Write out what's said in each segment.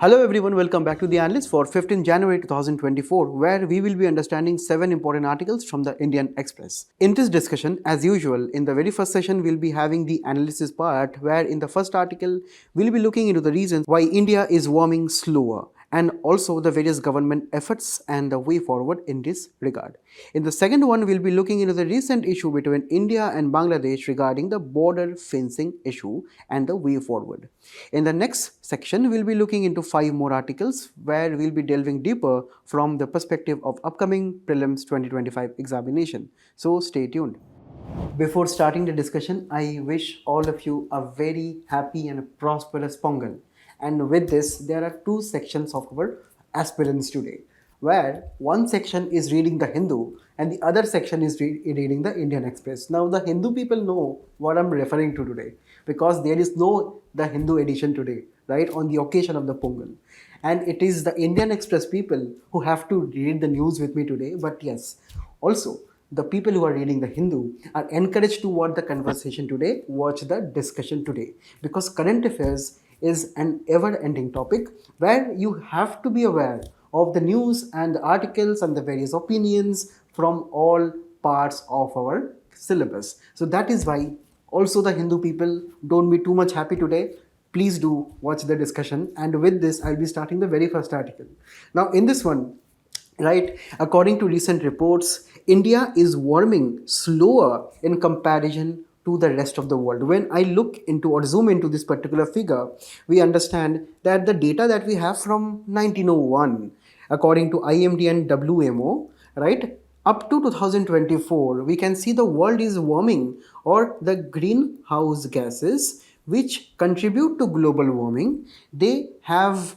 Hello everyone, welcome back to the Analyst for 15 January 2024, where we will be understanding 7 important articles from the Indian Express. In this discussion, as usual, in the very first session, we'll be having the analysis part, where in the first article, we'll be looking into the reasons why India is warming slower, and also the various government efforts and the way forward in this regard. In the second one, we'll be looking into the recent issue between India and Bangladesh regarding the border fencing issue and the way forward. In the next section, we'll be looking into 5 more articles where we'll be delving deeper from the perspective of upcoming prelims 2025 examination. So stay tuned. Before starting the discussion, I wish all of you a very happy and prosperous Pongal. And with this, there are 2 sections of our aspirants today, where one section is reading the Hindu and the other section is reading the Indian Express. Now, the Hindu people know what I'm referring to today because there is no the Hindu edition today, right, on the occasion of the Pongal. And it is the Indian Express people who have to read the news with me today. But yes, also, the people who are reading the Hindu are encouraged to watch the conversation today, watch the discussion today, because current affairs is an ever-ending topic where you have to be aware of the news and the articles and the various opinions from all parts of our syllabus. So that is why also the Hindu people, don't be too much happy today. Please do watch the discussion. And with this, I'll be starting the very first article. Now in this one, right, according to recent reports, India is warming slower in comparison to the rest of the world. When I look into or zoom into this particular figure, we understand that the data that we have from 1901, according to IMD and WMO, right, up to 2024, we can see the world is warming, or the greenhouse gases which contribute to global warming, they have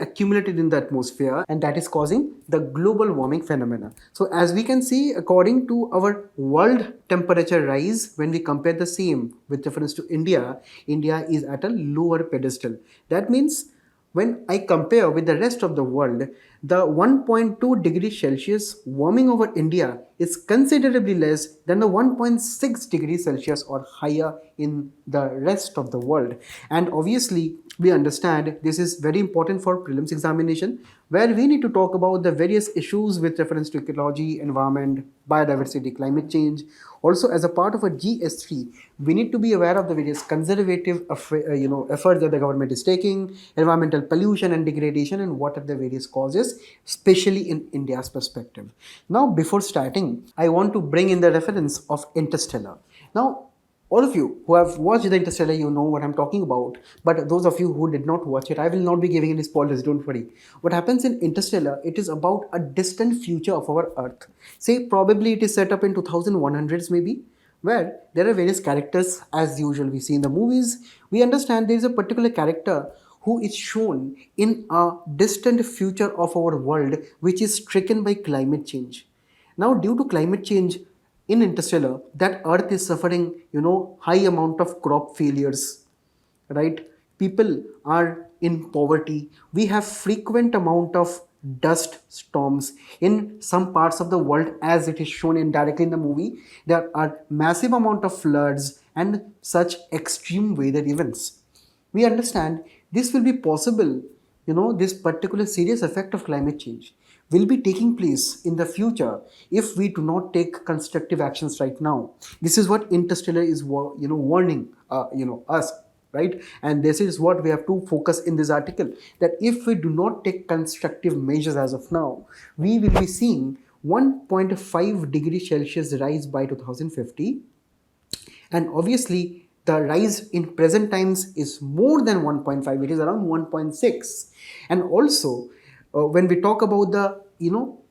accumulated in the atmosphere, and that is causing the global warming phenomena. So as we can see, according to our world temperature rise, when we compare the same with reference to India, India is at a lower pedestal. That means when I compare with the rest of the world, the 1.2 degrees Celsius warming over India is considerably less than the 1.6 degrees Celsius or higher in the rest of the world. And obviously, we understand this is very important for prelims examination, where we need to talk about the various issues with reference to ecology, environment, biodiversity, climate change. Also, as a part of a GS3, we need to be aware of the various conservative efforts that the government is taking, environmental pollution and degradation, and what are the various causes, especially in India's perspective. Now, before starting, I want to bring in the reference of Interstellar. Now, all of you who have watched the Interstellar, you know what I'm talking about. But those of you who did not watch it, I will not be giving any spoilers, don't worry. What happens in Interstellar, it is about a distant future of our Earth. Say, probably it is set up in 2100s maybe, where there are various characters, as usual we see in the movies. We understand there is a particular character who is shown in a distant future of our world, which is stricken by climate change. Now, due to climate change, in Interstellar, that Earth is suffering, high amount of crop failures, right? People are in poverty. We have frequent amount of dust storms in some parts of the world, as it is shown indirectly in the movie. There are massive amount of floods and such extreme weather events. We understand this will be possible, this particular serious effect of climate change will be taking place in the future if we do not take constructive actions right now. This is what Interstellar is warning us, right? And this is what we have to focus in this article, that if we do not take constructive measures as of now, we will be seeing 1.5 degrees Celsius rise by 2050. And obviously the rise in present times is more than 1.5, it is around 1.6. And also when we talk about the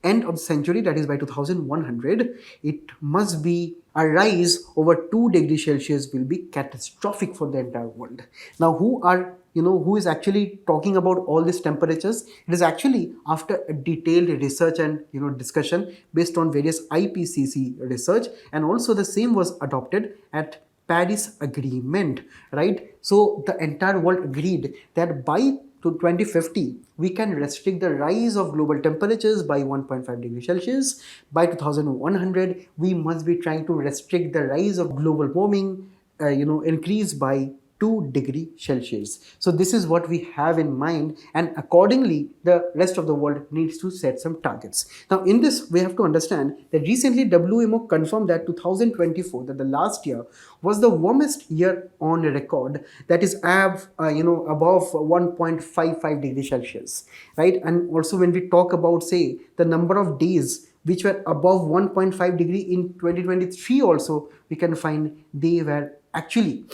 end of the century, that is by 2100, it must be a rise over 2 degrees Celsius will be catastrophic for the entire world. Now, who is actually talking about all these temperatures? It is actually after a detailed research and discussion based on various IPCC research, and also the same was adopted at Paris Agreement, right? So the entire world agreed that by to 2050, we can restrict the rise of global temperatures by 1.5 degrees Celsius. By 2100, we must be trying to restrict the rise of global warming, increase by 2 degree Celsius. So this is what we have in mind, and accordingly the rest of the world needs to set some targets. Now in this we have to understand that recently WMO confirmed that 2024, that the last year, was the warmest year on record, that is above 1.55 degrees Celsius, right? And also when we talk about, say, the number of days which were above 1.5 degree in 2023 also, we can find they were actually,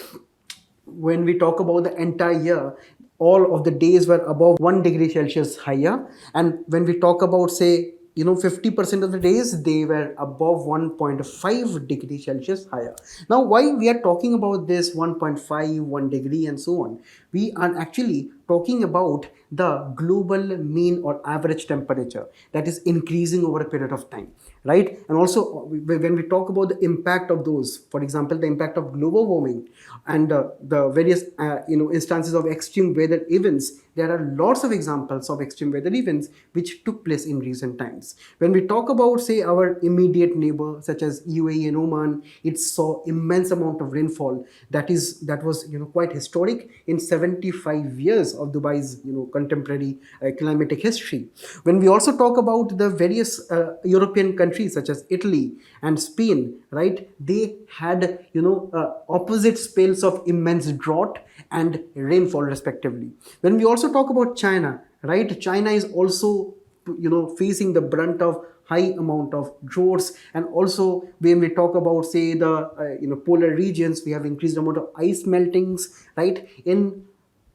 when we talk about the entire year, all of the days were above 1 degree Celsius higher. And when we talk about, say, 50% of the days, they were above 1.5 degree Celsius higher. Now, why we are talking about this 1.5, 1 degree and so on? We are actually talking about the global mean or average temperature that is increasing over a period of time, right? And also when we talk about the impact of those, for example, the impact of global warming and the various instances of extreme weather events, there are lots of examples of extreme weather events which took place in recent times. When we talk about, say, our immediate neighbor such as UAE and Oman, it saw immense amount of rainfall that was quite historic in 75 years of Dubai's contemporary climatic history. When we also talk about the various European countries such as Italy and Spain, right, they had opposite spells of immense drought and rainfall respectively. When we also talk about China, right, China is also facing the brunt of high amount of droughts. And also when we talk about, say, the polar regions, we have increased amount of ice meltings, right? In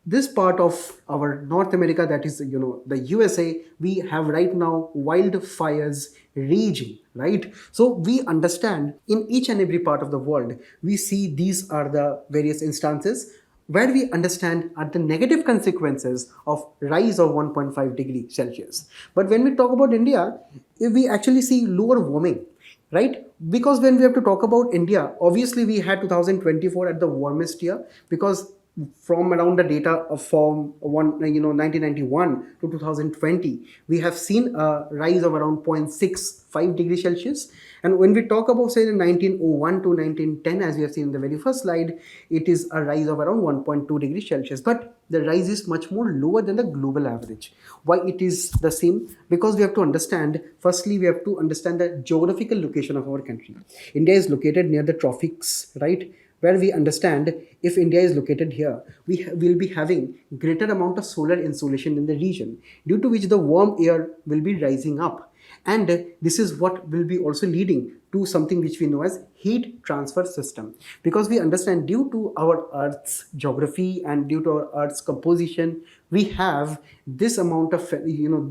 this part of our North America, that is the USA, we have right now wildfires raging, right? So we understand in each and every part of the world, we see these are the various instances where we understand are the negative consequences of rise of 1.5 degree Celsius. But when we talk about India, we actually see lower warming, right? Because when we have to talk about India, obviously we had 2024 at the warmest year, because from around the data from 1991 to 2020, we have seen a rise of around 0.65 degrees Celsius. And when we talk about, say, 1901 to 1910, as we have seen in the very first slide, it is a rise of around 1.2 degrees Celsius. But the rise is much more lower than the global average. Why it is the same? Because we have to understand, firstly, we have to understand the geographical location of our country. India is located near the tropics, right? Where we understand if India is located here, we will be having greater amount of solar insolation in the region, due to which the warm air will be rising up. And this is what will be also leading to something which we know as heat transfer system. Because we understand due to our Earth's geography and due to our Earth's composition, we have this amount of,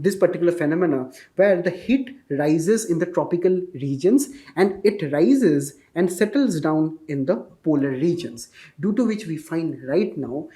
this particular phenomena where the heat rises in the tropical regions and it rises and settles down in the polar regions, due to which we find right now,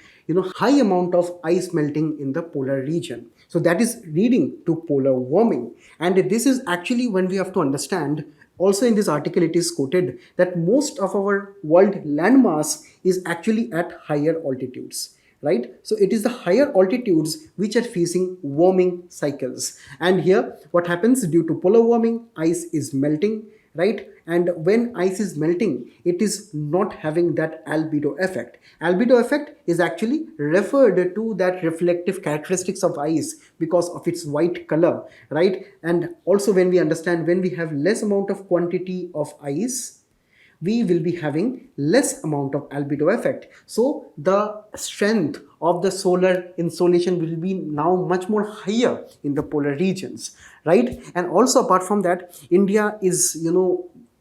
high amount of ice melting in the polar region. So that is leading to polar warming. And this is actually when we have to understand, also in this article it is quoted that most of our world landmass is actually at higher altitudes, right? So it is the higher altitudes which are facing warming cycles. And here what happens, due to polar warming, ice is melting, right? And when ice is melting, it is not having that albedo effect. Albedo effect is actually referred to that reflective characteristics of ice because of its white color, right? And also when we understand, when we have less amount of quantity of ice, we will be having less amount of albedo effect. So the strength of the solar insolation will be now much more higher in the polar regions, right? And also apart from that, India is,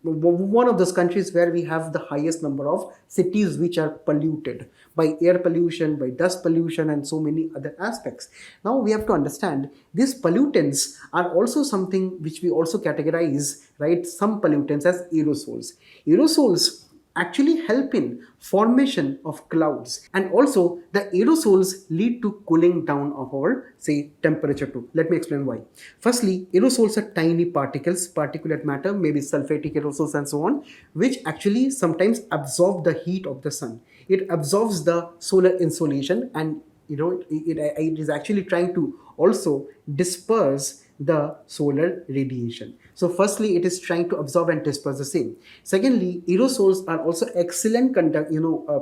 one of those countries where we have the highest number of cities which are polluted by air pollution, by dust pollution, and so many other aspects. Now we have to understand these pollutants are also something which we also categorize, right? Some pollutants as aerosols. Aerosols actually help in formation of clouds, and also the aerosols lead to cooling down of our, say, temperature too. Let me explain why. Firstly, aerosols are tiny particles, particulate matter, maybe sulfatic aerosols and so on, which actually sometimes absorb the heat of the sun. It absorbs the solar insolation, and it is actually trying to also disperse the solar radiation. So firstly, it is trying to absorb and disperse the same. Secondly, aerosols are also excellent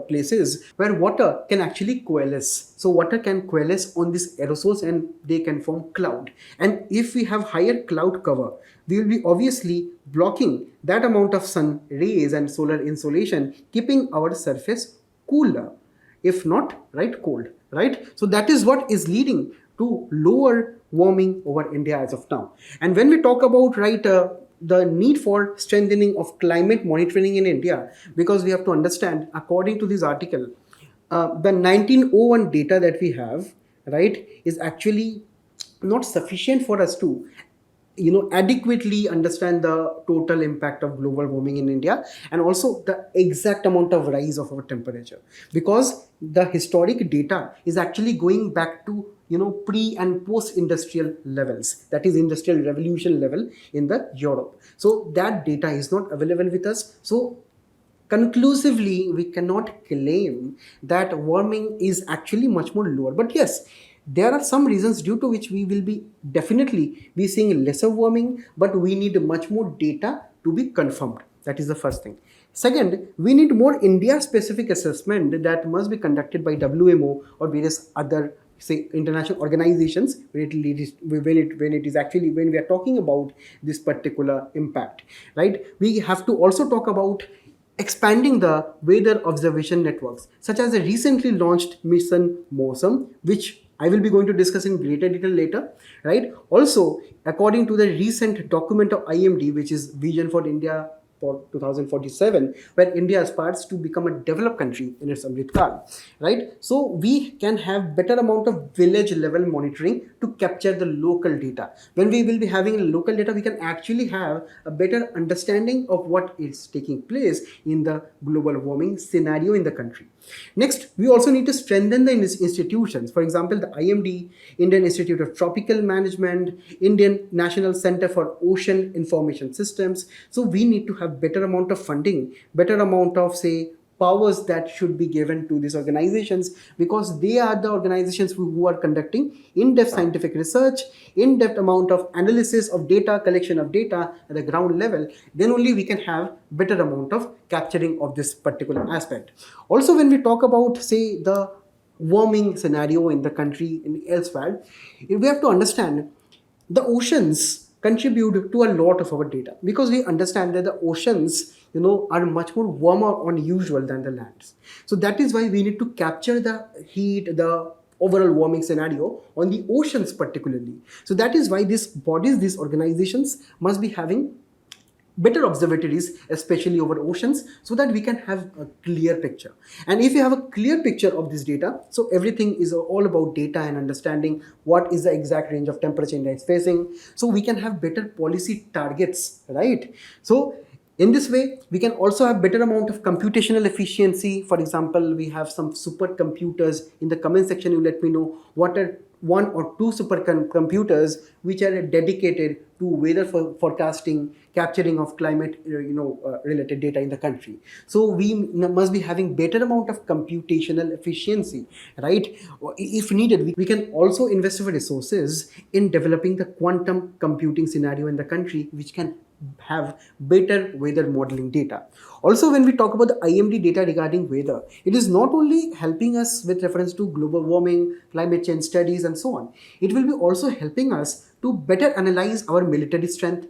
places where water can actually coalesce. So water can coalesce on these aerosols and they can form cloud. And if we have higher cloud cover, we will be obviously blocking that amount of sun rays and solar insolation, keeping our surface cooler, if not right cold, right? So that is what is leading to lower warming over India as of now. And when we talk about the need for strengthening of climate monitoring in India, because we have to understand, according to this article, the 1901 data that we have, right, is actually not sufficient for us to adequately understand the total impact of global warming in India, and also the exact amount of rise of our temperature, because the historic data is actually going back to pre and post industrial levels, that is industrial revolution level in the Europe. So that data is not available with us. So conclusively, we cannot claim that warming is actually much more lower. But yes, there are some reasons due to which we will be definitely be seeing lesser warming, but we need much more data to be confirmed. That is the first thing. Second, we need more India-specific assessment that must be conducted by WMO or various other, say, international organizations when we are talking about this particular impact, right? We have to also talk about expanding the weather observation networks, such as the recently launched mission Mausam, which I will be going to discuss in greater detail later, right? Also, according to the recent document of IMD, which is Vision for India for 2047, where India aspires to become a developed country in its Amrit Kal, right? So we can have better amount of village level monitoring to capture the local data. When we will be having local data, we can actually have a better understanding of what is taking place in the global warming scenario in the country. Next, we also need to strengthen the institutions. For example, the IMD, Indian Institute of Tropical Management, Indian National Center for Ocean Information Systems. So we need to have better amount of funding, better amount of, say, powers that should be given to these organizations, because they are the organizations who are conducting in-depth scientific research, in-depth amount of analysis of data, collection of data at the ground level. Then only we can have better amount of capturing of this particular aspect. Also, when we talk about, say, the warming scenario in the country and elsewhere, we have to understand the oceans contribute to a lot of our data, because we understand that the oceans are much more warmer on usual than the lands. So that is why we need to capture the heat, the overall warming scenario on the oceans particularly. So that is why these bodies, these organizations must be having better observatories, especially over oceans, so that we can have a clear picture. And if you have a clear picture of this data, so everything is all about data and understanding what is the exact range of temperature India is facing, so we can have better policy targets, right? So in this way, we can also have better amount of computational efficiency. For example, we have some supercomputers. In the comment section, you let me know what are one or two supercomputers which are dedicated to weather forecasting, capturing of climate related data in the country. So we must be having better amount of computational efficiency, right? If needed, we can also invest our resources in developing the quantum computing scenario in the country, which can have better weather modeling data. Also, when we talk about the IMD data regarding weather, it is not only helping us with reference to global warming, climate change studies and so on. It will be also helping us to better analyze our military strength,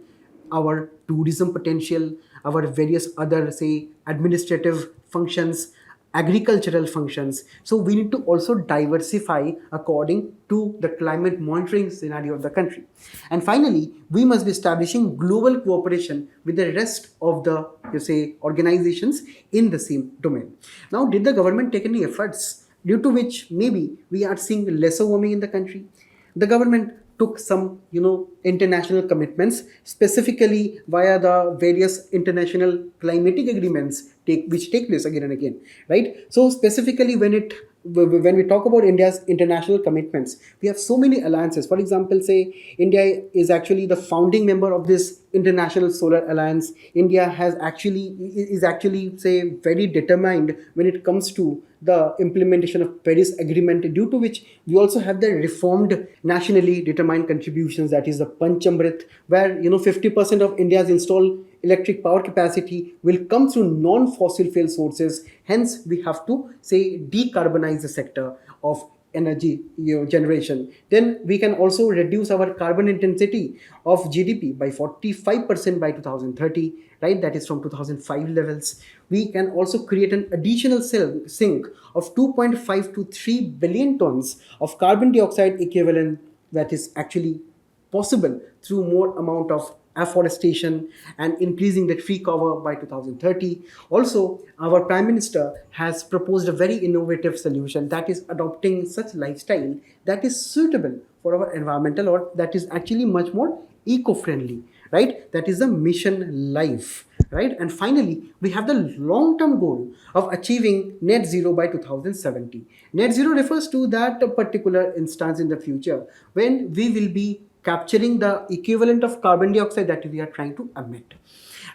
our tourism potential, our various other, say, administrative functions, agricultural functions. So we need to also diversify according to the climate monitoring scenario of the country. And finally, we must be establishing global cooperation with the rest of the, organizations in the same domain. Now, did the government take any efforts due to which maybe we are seeing lesser warming in the country? The government took some international commitments, specifically via the various international climatic agreements take place again and again, right? So specifically when we talk about India's international commitments, we have so many alliances. For example, say India is actually the founding member of this International Solar Alliance. India is actually say very determined when it comes to the implementation of Paris Agreement, due to which we also have the reformed nationally determined contributions, that is the Panchamrit, where 50% of India's installed electric power capacity will come through non-fossil fuel sources. Hence, we have to say decarbonize the sector of energy generation. Then we can also reduce our carbon intensity of GDP by 45% by 2030, right? That is from 2005 levels. We can also create an additional sink of 2.5 to 3 billion tons of carbon dioxide equivalent, that is actually possible through more amount of afforestation and increasing the tree cover by 2030. Also, our Prime Minister has proposed a very innovative solution, that is adopting such lifestyle that is suitable for our environmental, or that is actually much more eco-friendly, right? That is the mission life, right? And finally, we have the long-term goal of achieving net zero by 2070. Net zero refers to that particular instance in the future when we will be capturing the equivalent of carbon dioxide that we are trying to emit.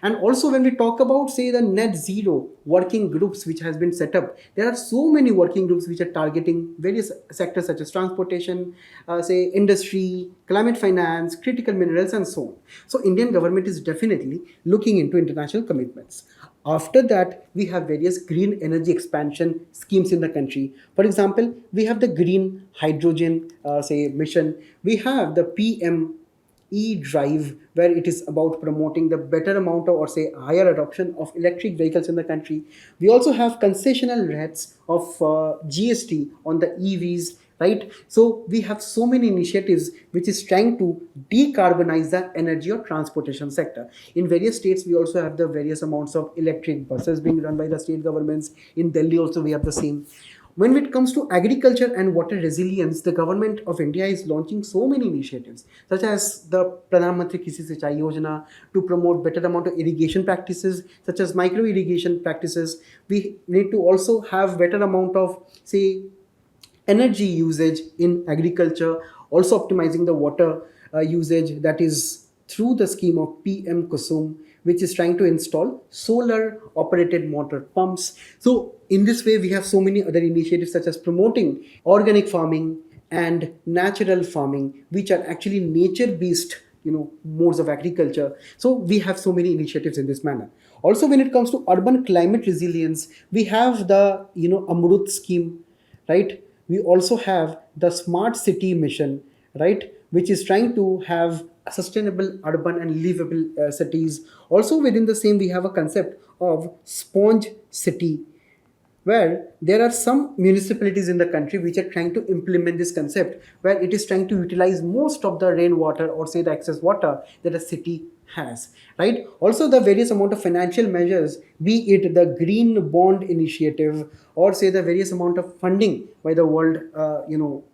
And also when we talk about say the net zero working groups which has been set up, there are so many working groups which are targeting various sectors such as transportation, say industry, climate finance, critical minerals, and so on. So Indian government is definitely looking into international commitments. After that, we have various green energy expansion schemes in the country. For example, we have the green hydrogen say mission. We have the PM drive, where it is about promoting the better amount of, or say higher adoption of electric vehicles in the country. We also have concessional rates of GST on the EVs, right? So we have so many initiatives which is trying to decarbonize the energy or transportation sector. In various states, we also have the various amounts of electric buses being run by the state governments. In Delhi also we have the same. When it comes to agriculture and water resilience, the government of India is launching so many initiatives, such as the Pradhan Mantri Krisi Sinchai Yojana to promote better amount of irrigation practices, such as micro irrigation practices. We need to also have better amount of, say, energy usage in agriculture, also optimizing the water usage, that is through the scheme of PM Kusum, which is trying to install solar operated motor pumps. So in this way, we have so many other initiatives such as promoting organic farming and natural farming, which are actually nature-based modes of agriculture. So we have so many initiatives in this manner. Also, when it comes to urban climate resilience, we have the Amrut scheme, right? We also have the smart city mission, right, which is trying to have sustainable urban and livable cities. Also within the same, we have a concept of sponge city, where there are some municipalities in the country which are trying to implement this concept, where it is trying to utilize most of the rainwater, or say the excess water that a city has, right? Also the various amount of financial measures, be it the green bond initiative, or say the various amount of funding by the world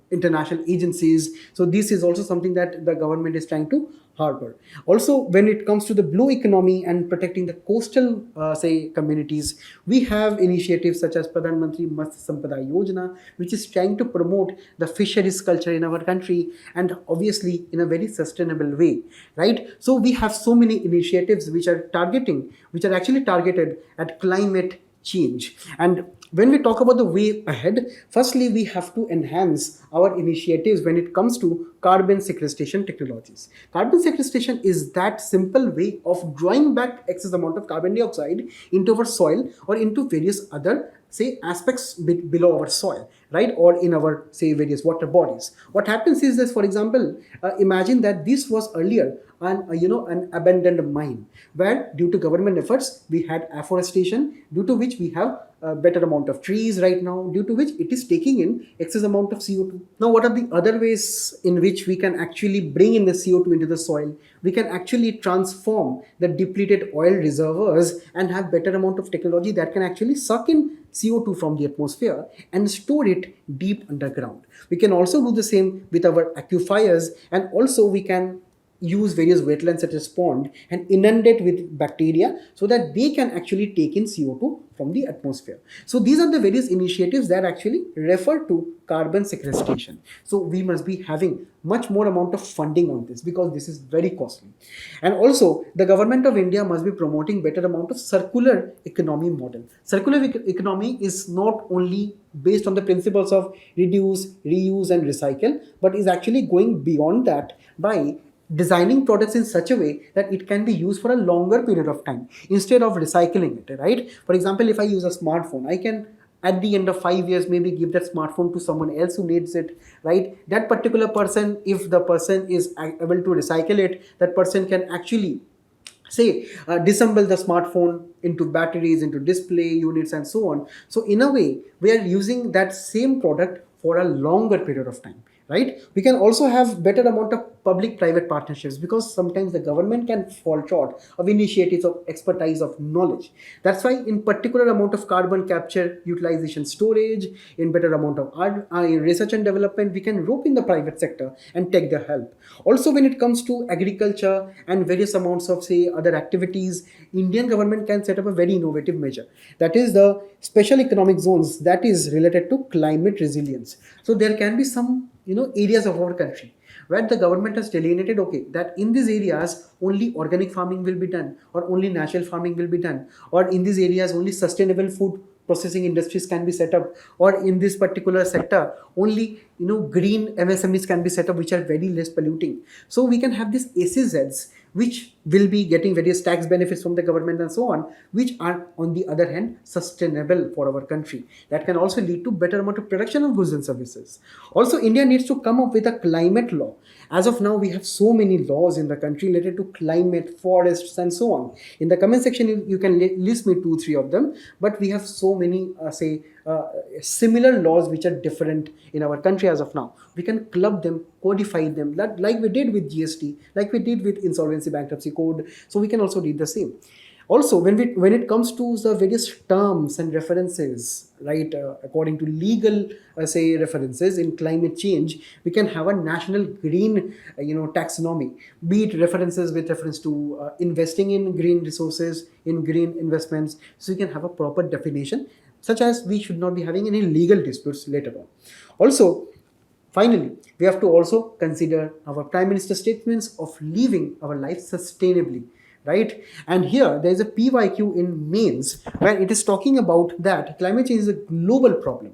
international agencies. So this is also something that the government is trying to harbor. Also, when it comes to the blue economy and protecting the coastal say communities, we have initiatives such as Pradhan Mantri Matsya Sampada Yojana, which is trying to promote the fisheries culture in our country, and obviously in a very sustainable way, right? So we have so many initiatives which are actually targeted at climate change. And when we talk about the way ahead, firstly, we have to enhance our initiatives when it comes to carbon sequestration technologies. Carbon sequestration is that simple way of drawing back excess amount of carbon dioxide into our soil or into various other say aspects below our soil, right, or in our say various water bodies. What happens is this, for example, imagine that this was earlier an abandoned mine, where due to government efforts we had afforestation, due to which we have a better amount of trees right now, due to which it is taking in excess amount of CO2. Now, what are the other ways in which we can actually bring in the CO2 into the soil? We can actually transform the depleted oil reservoirs and have better amount of technology that can actually suck in CO2 from the atmosphere and store it deep underground. We can also do the same with our aquifers, and also we can use various wetlands such as pond and inundate with bacteria so that they can actually take in CO2 from the atmosphere. So these are the various initiatives that actually refer to carbon sequestration. So we must be having much more amount of funding on this because this is very costly. And also the government of India must be promoting better amount of circular economy model. Circular economy is not only based on the principles of reduce, reuse and recycle, but is actually going beyond that by designing products in such a way that it can be used for a longer period of time instead of recycling it, right? For example, if I use a smartphone, I can at the end of 5 years maybe give that smartphone to someone else who needs it, right? That particular person, if the person is able to recycle it, that person can actually say disassemble the smartphone into batteries, into display units and so on. So in a way we are using that same product for a longer period of time, right? We can also have better amount of public private partnerships because sometimes the government can fall short of initiatives of expertise of knowledge. That's why in particular amount of carbon capture, utilization, storage, in better amount of research and development, we can rope in the private sector and take their help. Also when it comes to agriculture and various amounts of say other activities, Indian government can set up a very innovative measure, that is the special economic zones that is related to climate resilience. So there can be some areas of our country where the government has delineated, okay, that in these areas only organic farming will be done or only natural farming will be done, or in these areas only sustainable food processing industries can be set up, or in this particular sector only green MSMEs can be set up which are very less polluting. So we can have these ACZs which will be getting various tax benefits from the government and so on, which are on the other hand sustainable for our country. That can also lead to better amount of production of goods and services. Also India needs to come up with a climate law. As of now we have so many laws in the country related to climate, forests and so on. In the comment section you can list me 2-3 of them, but we have so many similar laws which are different in our country as of now. We can club them, codify them, like we did with GST, like we did with insolvency bankruptcy code. So we can also read the same. Also when it comes to the various terms and references, right, according to legal references in climate change, we can have a national green taxonomy, be it references with reference to investing in green resources, in green investments. So we can have a proper definition such as we should not be having any legal disputes later on. Also finally, we have to also consider our Prime Minister's statements of living our life sustainably, right? And here there is a PYQ in mains where it is talking about that climate change is a global problem,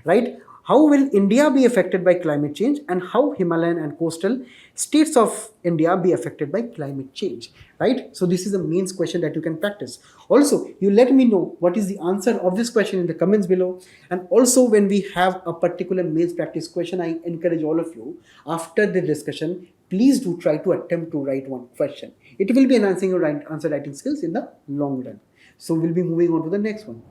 right? How will India be affected by climate change, and how Himalayan and coastal states of India be affected by climate change, right? So this is a mains question that you can practice. Also, you let me know what is the answer of this question in the comments below. And also when we have a particular mains practice question, I encourage all of you after the discussion, please do try to attempt to write one question. It will be enhancing your answer writing skills in the long run. So we'll be moving on to the next one.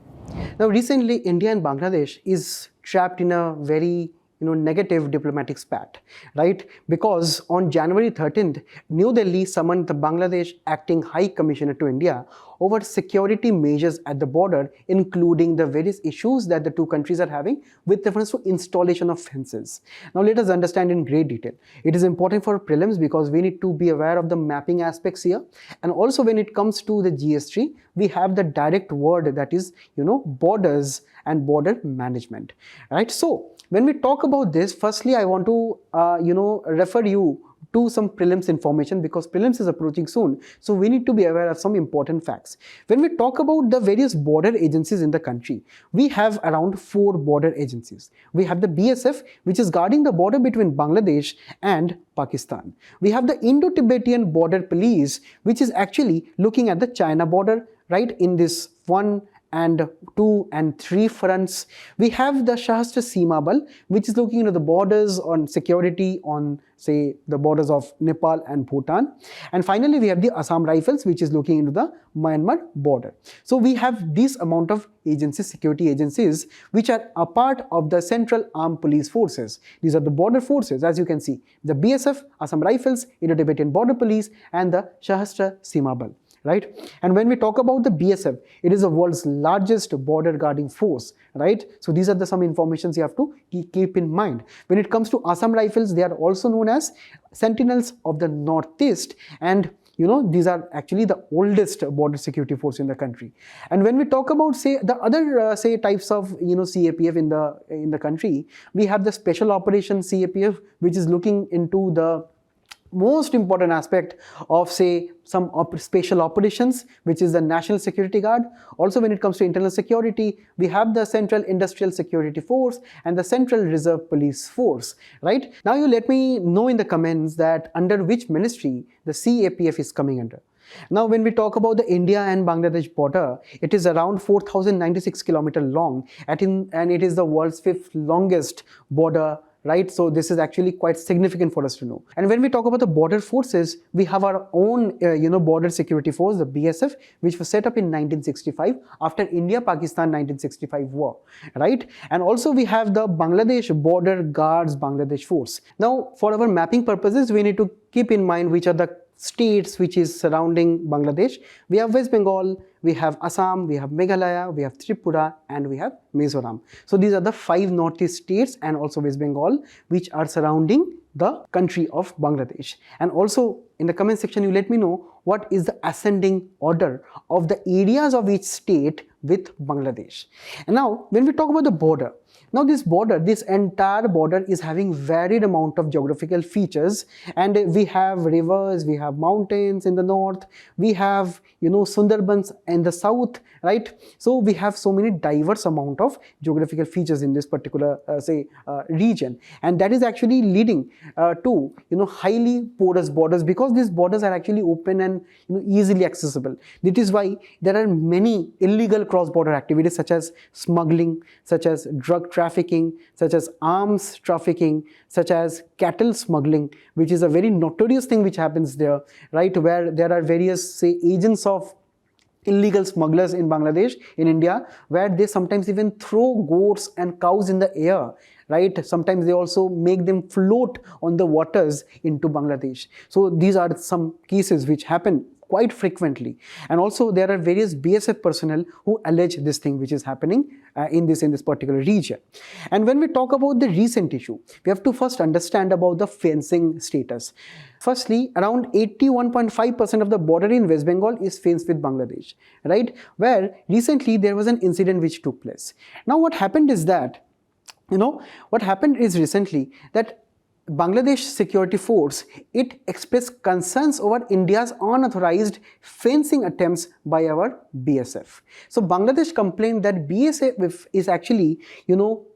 Now recently India and Bangladesh is trapped in a very negative diplomatic spat, right? Because on January 13th, New Delhi summoned the Bangladesh acting High Commissioner to India over security measures at the border, including the various issues that the two countries are having with reference to installation of fences. Now let us understand in great detail. It is important for prelims because we need to be aware of the mapping aspects here. And also when it comes to the GS3, we have the direct word that is, borders and border management, right? So when we talk about this, firstly, I want to, refer you to some prelims information because prelims is approaching soon. So we need to be aware of some important facts. When we talk about the various border agencies in the country, we have around 4 border agencies. We have the BSF, which is guarding the border between Bangladesh and Pakistan. We have the Indo-Tibetan Border Police, which is actually looking at the China border, right, in this 1 and 2 and 3 fronts. We have the Sahastra Seema Bal, which is looking into the borders on security on, say, the borders of Nepal and Bhutan. And finally, we have the Assam Rifles, which is looking into the Myanmar border. So we have this amount of agencies, security agencies, which are a part of the Central Armed Police Forces. These are the border forces, as you can see, the BSF, Assam Rifles, Indo-Tibetan Border Police, and the Sahastra Seema Bal. right? And when we talk about the BSF, it is the world's largest border guarding force, right? So these are the some informations you have to keep in mind. When it comes to Assam Rifles, they are also known as Sentinels of the Northeast, and these are actually the oldest border security force in the country. And when we talk about, say, the other say types of CAPF in the country, we have the Special Operations CAPF, which is looking into the most important aspect of, say, some special operations, which is the National Security Guard. Also, when it comes to internal security, we have the Central Industrial Security Force and the Central Reserve Police Force, right? Now you let me know in the comments that under which ministry the CAPF is coming under. Now, when we talk about the India and Bangladesh border, it is around 4,096 kilometers long, and it is the world's 5th longest border, right? So this is actually quite significant for us to know. And when we talk about the border forces, we have our own border security force, the BSF, which was set up in 1965 after India-Pakistan 1965 war, right? And also we have the Bangladesh Border Guards Bangladesh Force. Now, for our mapping purposes, we need to keep in mind which are the states which is surrounding Bangladesh. We have West Bengal, we have Assam, we have Meghalaya, we have Tripura, and we have Mizoram. So these are the 5 northeast states and also West Bengal which are surrounding the country of Bangladesh. And also in the comment section, you let me know what is the ascending order of the areas of each state with Bangladesh. And now when we talk about the border, now this entire border is having varied amount of geographical features, and we have rivers, we have mountains in the north, we have Sundarbans in the south, right? So we have so many diverse amount of geographical features in this particular region, and that is actually leading to highly porous borders, because these borders are actually open and easily accessible. That is why there are many illegal cross-border activities such as smuggling, such as drug trafficking, such as arms trafficking, such as cattle smuggling, which is a very notorious thing which happens there, right? Where there are various, say, agents of illegal smugglers in Bangladesh, in India, where they sometimes even throw goats and cows in the air, right? Sometimes they also make them float on the waters into Bangladesh. So these are some cases which happen quite frequently. And also there are various BSF personnel who allege this thing which is happening in this particular region. And when we talk about the recent issue, we have to first understand about the fencing status. Firstly, around 81.5% of the border in West Bengal is fenced with Bangladesh, right? Where recently there was an incident which took place. Now what happened is that, recently that Bangladesh Security Force, it expressed concerns over India's unauthorized fencing attempts by our BSF. So Bangladesh complained that BSF is actually,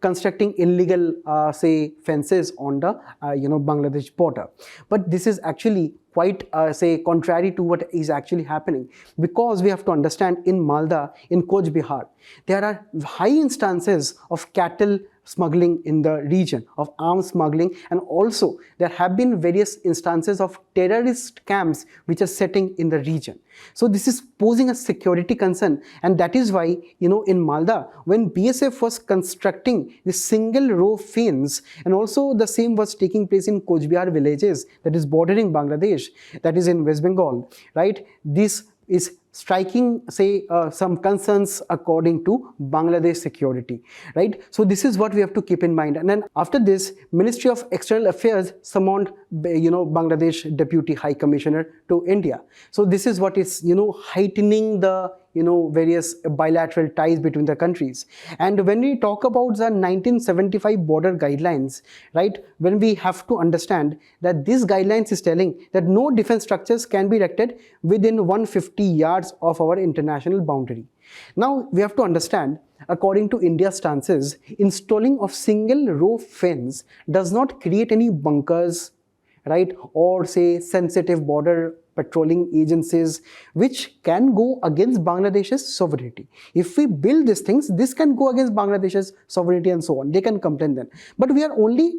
constructing illegal, say, fences on the, Bangladesh border. But this is actually quite, say, contrary to what is actually happening, because we have to understand in Malda, in Coach Bihar, there are high instances of cattle smuggling in the region, of arms smuggling, and also there have been various instances of terrorist camps which are setting in the region. So this is posing a security concern, and that is why, in Malda, when BSF was constructing the single row fence, and also the same was taking place in Coach Bihar villages, that is bordering Bangladesh, that is in West Bengal, right? This is striking, say, some concerns according to Bangladesh security, right? So this is what we have to keep in mind. And then after this, Ministry of External Affairs summoned, Bangladesh Deputy High Commissioner to India. So this is what is, heightening the, various bilateral ties between the countries. And when we talk about the 1975 border guidelines, right, when we have to understand that these guidelines is telling that no defense structures can be erected within 150 yards of our international boundary. Now we have to understand, according to India's stances, installing of single row fence does not create any bunkers, right, or say sensitive border patrolling agencies which can go against Bangladesh's sovereignty. If we build these things, this can go against Bangladesh's sovereignty and so on. They can complain then. But we are only,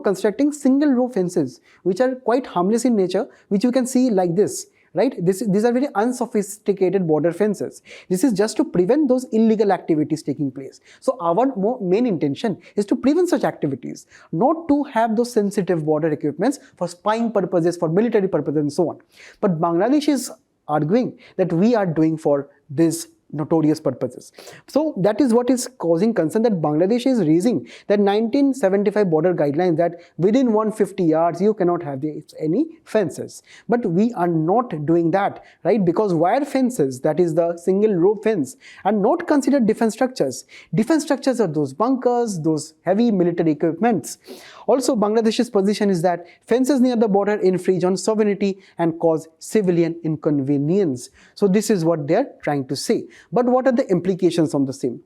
constructing single row fences which are quite harmless in nature, which you can see like this. Right? These are very unsophisticated border fences. This is just to prevent those illegal activities taking place. So our main intention is to prevent such activities, not to have those sensitive border equipments for spying purposes, for military purposes and so on. But Bangladesh is arguing that we are doing for this notorious purposes. So that is what is causing concern, that Bangladesh is raising that 1975 border guidelines that within 150 yards you cannot have any fences. But we are not doing that, right? Because wire fences, that is the single row fence, are not considered defense structures. Defense structures are those bunkers, those heavy military equipments. Also, Bangladesh's position is that fences near the border infringe on sovereignty and cause civilian inconvenience. So this is what they are trying to say. But what are the implications on the same?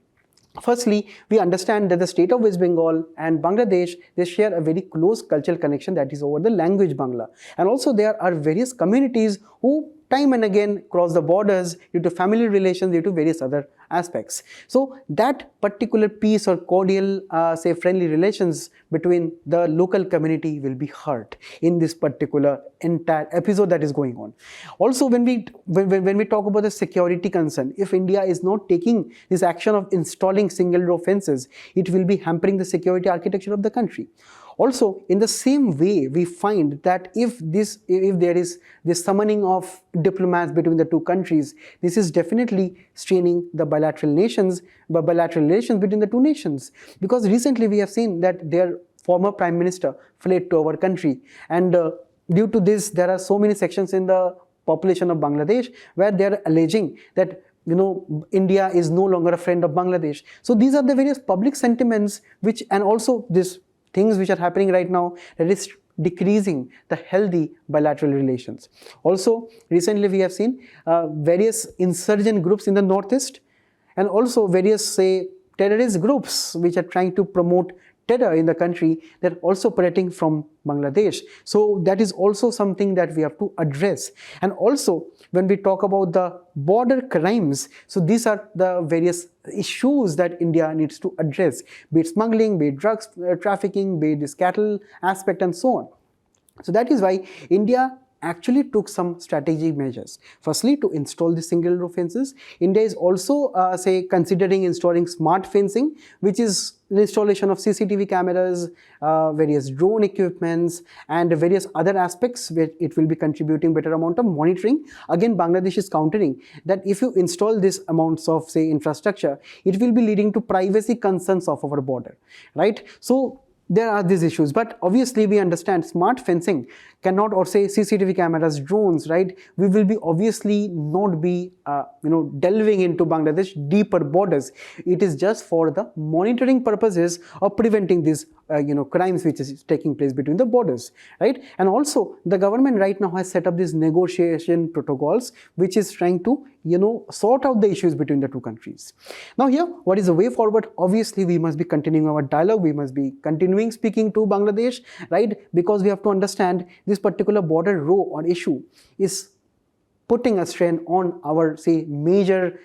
Firstly, we understand that the state of West Bengal and Bangladesh, they share a very close cultural connection, that is over the language Bangla. And also there are various communities who time and again cross the borders due to family relations, due to various other aspects. So that particular peace or cordial, say friendly relations between the local community will be hurt in this particular entire episode that is going on. Also, when we talk about the security concern, if India is not taking this action of installing single row fences, it will be hampering the security architecture of the country. Also, in the same way, we find that if there is this summoning of diplomats between the two countries, this is definitely straining the bilateral relations between the two nations. Because recently we have seen that their former prime minister fled to our country, and due to this, there are so many sections in the population of Bangladesh where they are alleging that India is no longer a friend of Bangladesh. So these are the various public sentiments and also this things which are happening right now that is decreasing the healthy bilateral relations. Also, recently we have seen various insurgent groups in the northeast, and also various, say, terrorist groups which are trying to promote terror in the country, they're also operating from Bangladesh. So that is also something that we have to address. And also, when we talk about the border crimes, so these are the various issues that India needs to address, be it smuggling, be it drugs trafficking, be it this cattle aspect, and so on. So that is why India actually took some strategic measures. Firstly, to install the single row fences. India is also considering installing smart fencing, which is the installation of CCTV cameras, various drone equipments, and various other aspects where it will be contributing better amount of monitoring. Again, Bangladesh is countering that if you install these amounts of, say, infrastructure, it will be leading to privacy concerns of our border, right? So there are these issues, but obviously we understand smart fencing cannot, or say CCTV cameras, drones, right? We will be obviously not be, delving into Bangladesh deeper borders. It is just for the monitoring purposes of preventing these, crimes which is taking place between the borders, right? And also the government right now has set up these negotiation protocols, which is trying to, sort out the issues between the two countries. Now here, what is the way forward? Obviously, we must be continuing our dialogue. We must be continuing speaking to Bangladesh, right? Because we have to understand this particular border row or issue is putting a strain on our, say, major,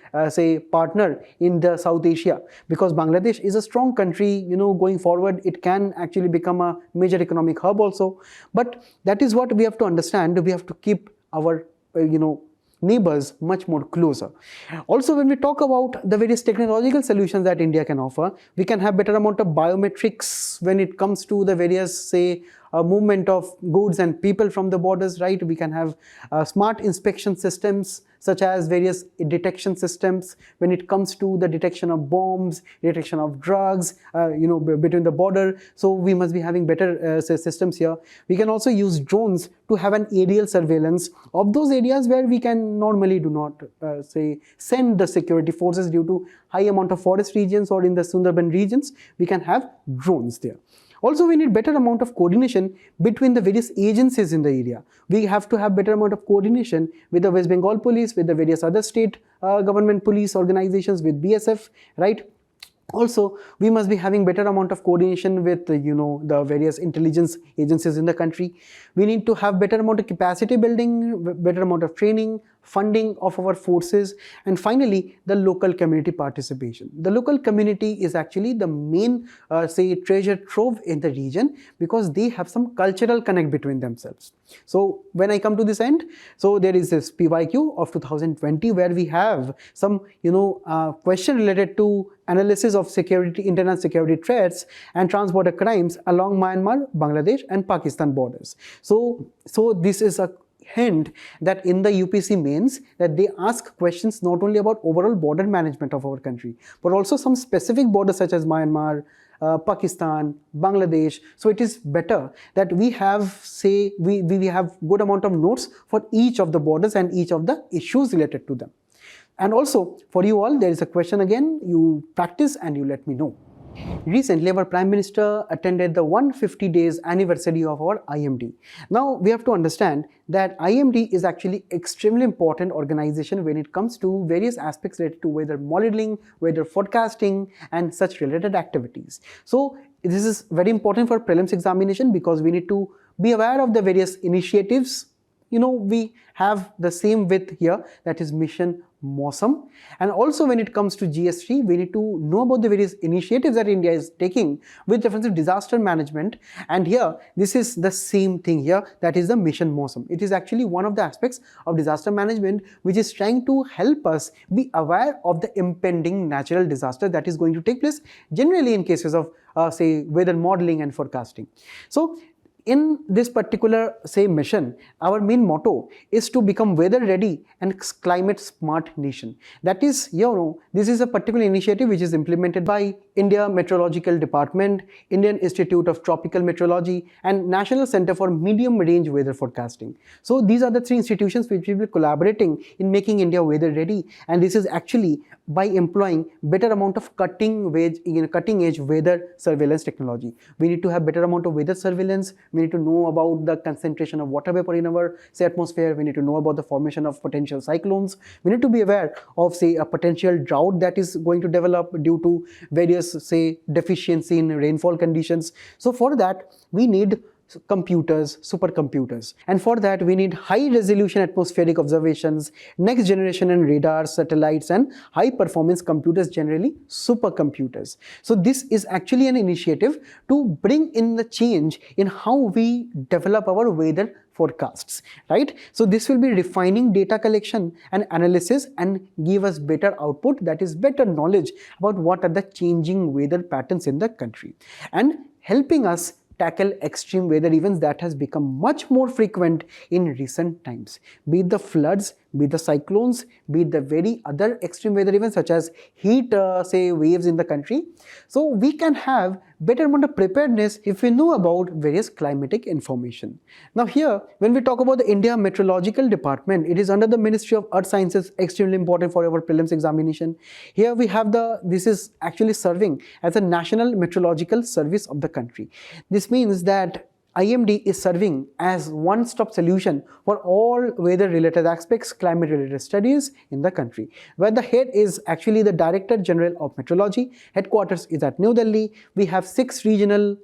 partner in the South Asia. Because Bangladesh is a strong country, going forward, it can actually become a major economic hub also. But that is what we have to understand. We have to keep our, neighbors much more closer. Also, when we talk about the various technological solutions that India can offer, we can have better amount of biometrics when it comes to the various, say, movement of goods and people from the borders, right? We can have smart inspection systems such as various detection systems when it comes to the detection of bombs, detection of drugs, between the border. So we must be having better systems here. We can also use drones to have an aerial surveillance of those areas where we can normally do not, send the security forces due to high amount of forest regions, or in the Sundarban regions, we can have drones there. Also, we need better amount of coordination between the various agencies in the area. We have to have better amount of coordination with the West Bengal police, with the various other state government police organizations, with BSF, right? Also, we must be having better amount of coordination with, the various intelligence agencies in the country. We need to have better amount of capacity building, better amount of training, funding of our forces, and finally, the local community participation. The local community is actually the main, treasure trove in the region, because they have some cultural connect between themselves. So when I come to this end, so there is this PYQ of 2020 where we have some, question related to analysis of internal security threats and transborder crimes along Myanmar, Bangladesh, and Pakistan borders. So this is a hint that in the UPC mains that they ask questions not only about overall border management of our country, but also some specific borders such as Myanmar, Pakistan, Bangladesh. So it is better that we have, say, we have good amount of notes for each of the borders and each of the issues related to them. And also for you all, there is a question again, you practice and you let me know. Recently, our Prime Minister attended the 150 days anniversary of our IMD. Now, we have to understand that IMD is actually extremely important organization when it comes to various aspects related to weather modeling, weather forecasting, and such related activities. So, this is very important for prelims examination because we need to be aware of the various initiatives. You know, we have the same with here, that is mission Mausam. And also when it comes to GS3, we need to know about the various initiatives that India is taking with reference to disaster management. And here, this is the same thing here, that is the mission Mausam. It is actually one of the aspects of disaster management which is trying to help us be aware of the impending natural disaster that is going to take place generally in cases of say weather modeling and forecasting. So in this particular, say, mission, our main motto is to become weather ready and climate smart nation. That is, you know, this is a particular initiative which is implemented by India Meteorological Department, Indian Institute of Tropical Meteorology, and National Center for Medium Range Weather Forecasting. So these are the three institutions which will be collaborating in making India weather ready, and this is actually by employing better amount of cutting edge weather surveillance technology. We need to have better amount of weather surveillance. We need to know about the concentration of water vapor in our, say, atmosphere. We need to know about the formation of potential cyclones. We need to be aware of, say, a potential drought that is going to develop due to various, say, deficiency in rainfall conditions. So for that, we need computers, supercomputers, and for that we need high resolution atmospheric observations, next generation and radars, satellites, and high performance computers, generally supercomputers. So this is actually an initiative to bring in the change in how we develop our weather forecasts, right? So this will be refining data collection and analysis and give us better output, that is better knowledge about what are the changing weather patterns in the country, and helping us tackle extreme weather events that has become much more frequent in recent times, be it the floods, be it the cyclones, be it the very other extreme weather events such as heat, say, waves in the country. So we can have better amount of preparedness if we know about various climatic information. Now here, when we talk about the India Meteorological Department, it is under the Ministry of Earth Sciences, extremely important for our prelims examination. Here we have this is actually serving as a National Meteorological Service of the country. This means that IMD is serving as one-stop solution for all weather-related aspects, climate-related studies in the country, where the head is actually the Director General of Meteorology. Headquarters is at New Delhi. We have 6 regional,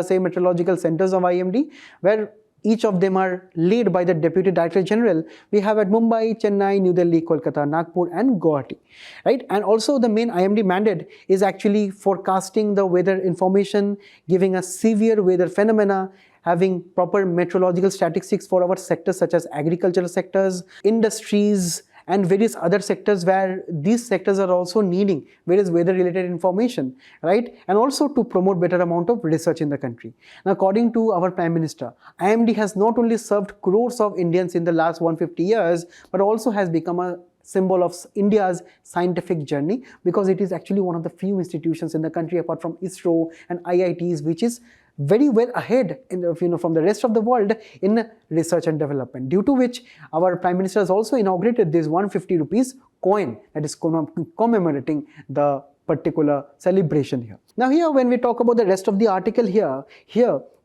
say, meteorological centers of IMD, where each of them are led by the Deputy Director General. We have at Mumbai, Chennai, New Delhi, Kolkata, Nagpur, and Guwahati, right? And also the main IMD mandate is actually forecasting the weather information, giving us severe weather phenomena, having proper meteorological statistics for our sectors such as agricultural sectors, industries, and various other sectors where these sectors are also needing various weather related information, right? And also to promote better amount of research in the country. Now, according to our Prime Minister, IMD has not only served crores of Indians in the last 150 years, but also has become a symbol of India's scientific journey, because it is actually one of the few institutions in the country apart from ISRO and IITs which is very well ahead in the, from the rest of the world in research and development, due to which our Prime Minister has also inaugurated this 150 rupees coin that is commemorating the particular celebration here. Now here, when we talk about the rest of the article here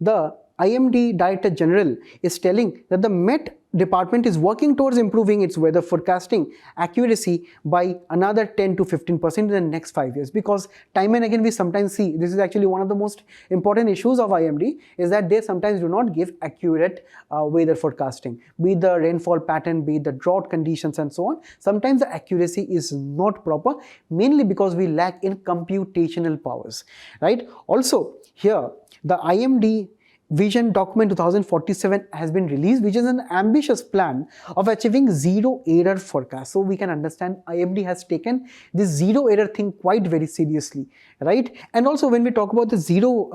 the IMD Director General is telling that the Met Department is working towards improving its weather forecasting accuracy by another 10 to 15% in the next 5 years, because time and again we sometimes see, this is actually one of the most important issues of IMD, is that they sometimes do not give accurate weather forecasting, be it the rainfall pattern, be it the drought conditions and so on. Sometimes the accuracy is not proper, mainly because we lack in computational powers, right? Also here, the IMD Vision Document 2047 has been released, which is an ambitious plan of achieving zero error forecast. So we can understand IMD has taken this zero error thing quite very seriously, right? And also when we talk about the zero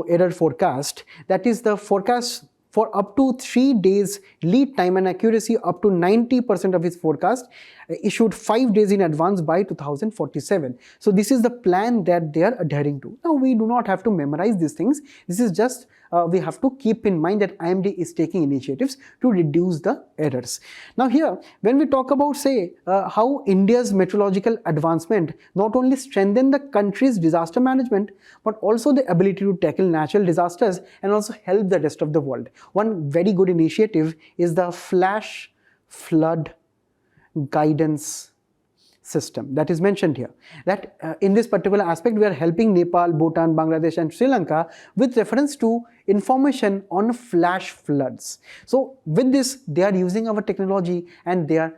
error forecast, that is the forecast for up to 3 days lead time and accuracy up to 90% of its forecast, issued 5 days in advance by 2047. So this is the plan that they are adhering to. Now we do not have to memorize these things. This is just we have to keep in mind that IMD is taking initiatives to reduce the errors. Now here, when we talk about how India's meteorological advancement not only strengthen the country's disaster management, but also the ability to tackle natural disasters and also help the rest of the world. One very good initiative is the flash flood guidance system that is mentioned here. That in this particular aspect, we are helping Nepal, Bhutan, Bangladesh and Sri Lanka with reference to information on flash floods. So with this, they are using our technology and they are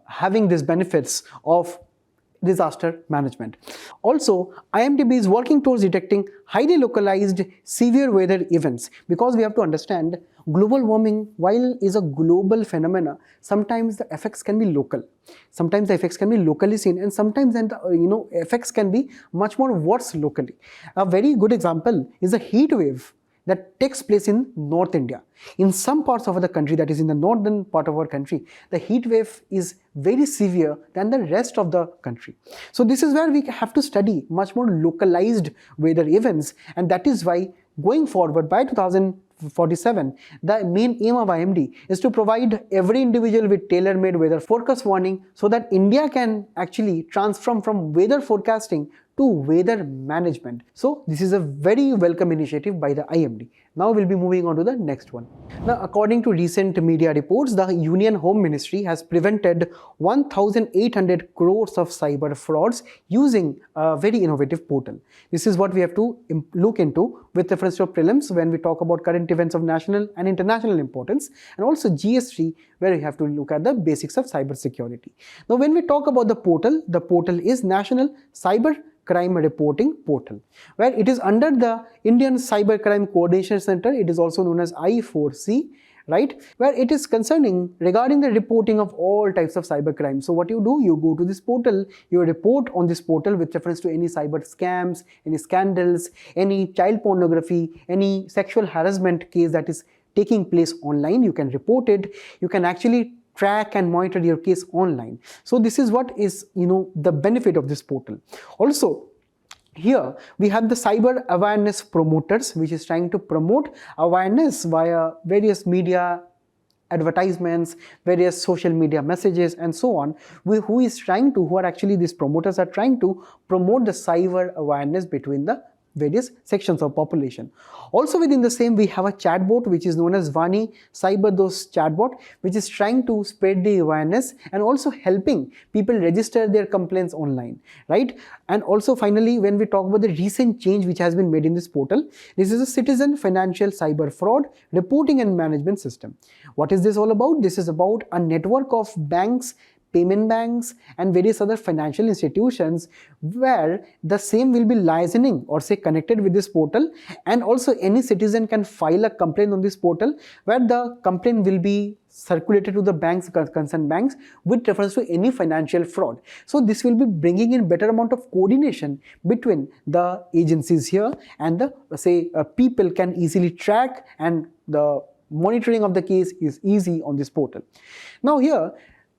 having these benefits of disaster management. Also, IMDb is working towards detecting highly localized severe weather events, because we have to understand global warming, while is a global phenomena, sometimes the effects can be local. Sometimes the effects can be locally seen, and sometimes the effects can be much more worse locally. A very good example is a heat wave that takes place in North India. In some parts of the country, that is in the northern part of our country, the heat wave is very severe than the rest of the country. So this is where we have to study much more localized weather events, and that is why going forward by 2047, the main aim of IMD is to provide every individual with tailor-made weather forecast warning, so that India can actually transform from weather forecasting to weather management. So this is a very welcome initiative by the IMD. Now we'll be moving on to the next one. Now, according to recent media reports, the Union Home Ministry has prevented 1,800 crores of cyber frauds using a very innovative portal. This is what we have to look into with reference to prelims when we talk about current events of national and international importance, and also GS3, where we have to look at the basics of cyber security. Now, when we talk about the portal is National Cybercrime Reporting Portal, where it is under the Indian Cybercrime Coordination Center. It is also known as I4C, right, where it is concerning regarding the reporting of all types of cybercrime. So what you do, you go to this portal, you report on this portal with reference to any cyber scams, any scandals, any child pornography, any sexual harassment case that is taking place online. You can report it. You can actually track and monitor your case online. So this is what is the benefit of this portal. Also, here we have the cyber awareness promoters, which is trying to promote awareness via various media advertisements, various social media messages and so on. These promoters are trying to promote the cyber awareness between the various sections of population. Also within the same, we have a chatbot which is known as Vani Cyberdos chatbot, which is trying to spread the awareness and also helping people register their complaints online, right? And also finally, when we talk about the recent change which has been made in this portal, this is a citizen financial cyber fraud reporting and management system. What is this all about? This is about a network of banks, payment banks and various other financial institutions, where the same will be liaising or connected with this portal, and also any citizen can file a complaint on this portal, where the complaint will be circulated to the banks, concerned banks, with reference to any financial fraud. So this will be bringing in better amount of coordination between the agencies here, and the people can easily track, and the monitoring of the case is easy on this portal. Now here,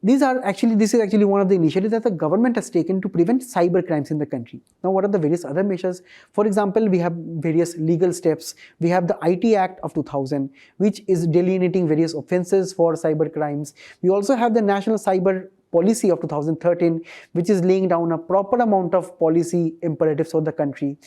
this is actually one of the initiatives that the government has taken to prevent cyber crimes in the country. Now, what are the various other measures? For example, we have various legal steps. We have the IT Act of 2000, which is delineating various offences for cyber crimes. We also have the National Cyber Policy of 2013, which is laying down a proper amount of policy imperatives for the country.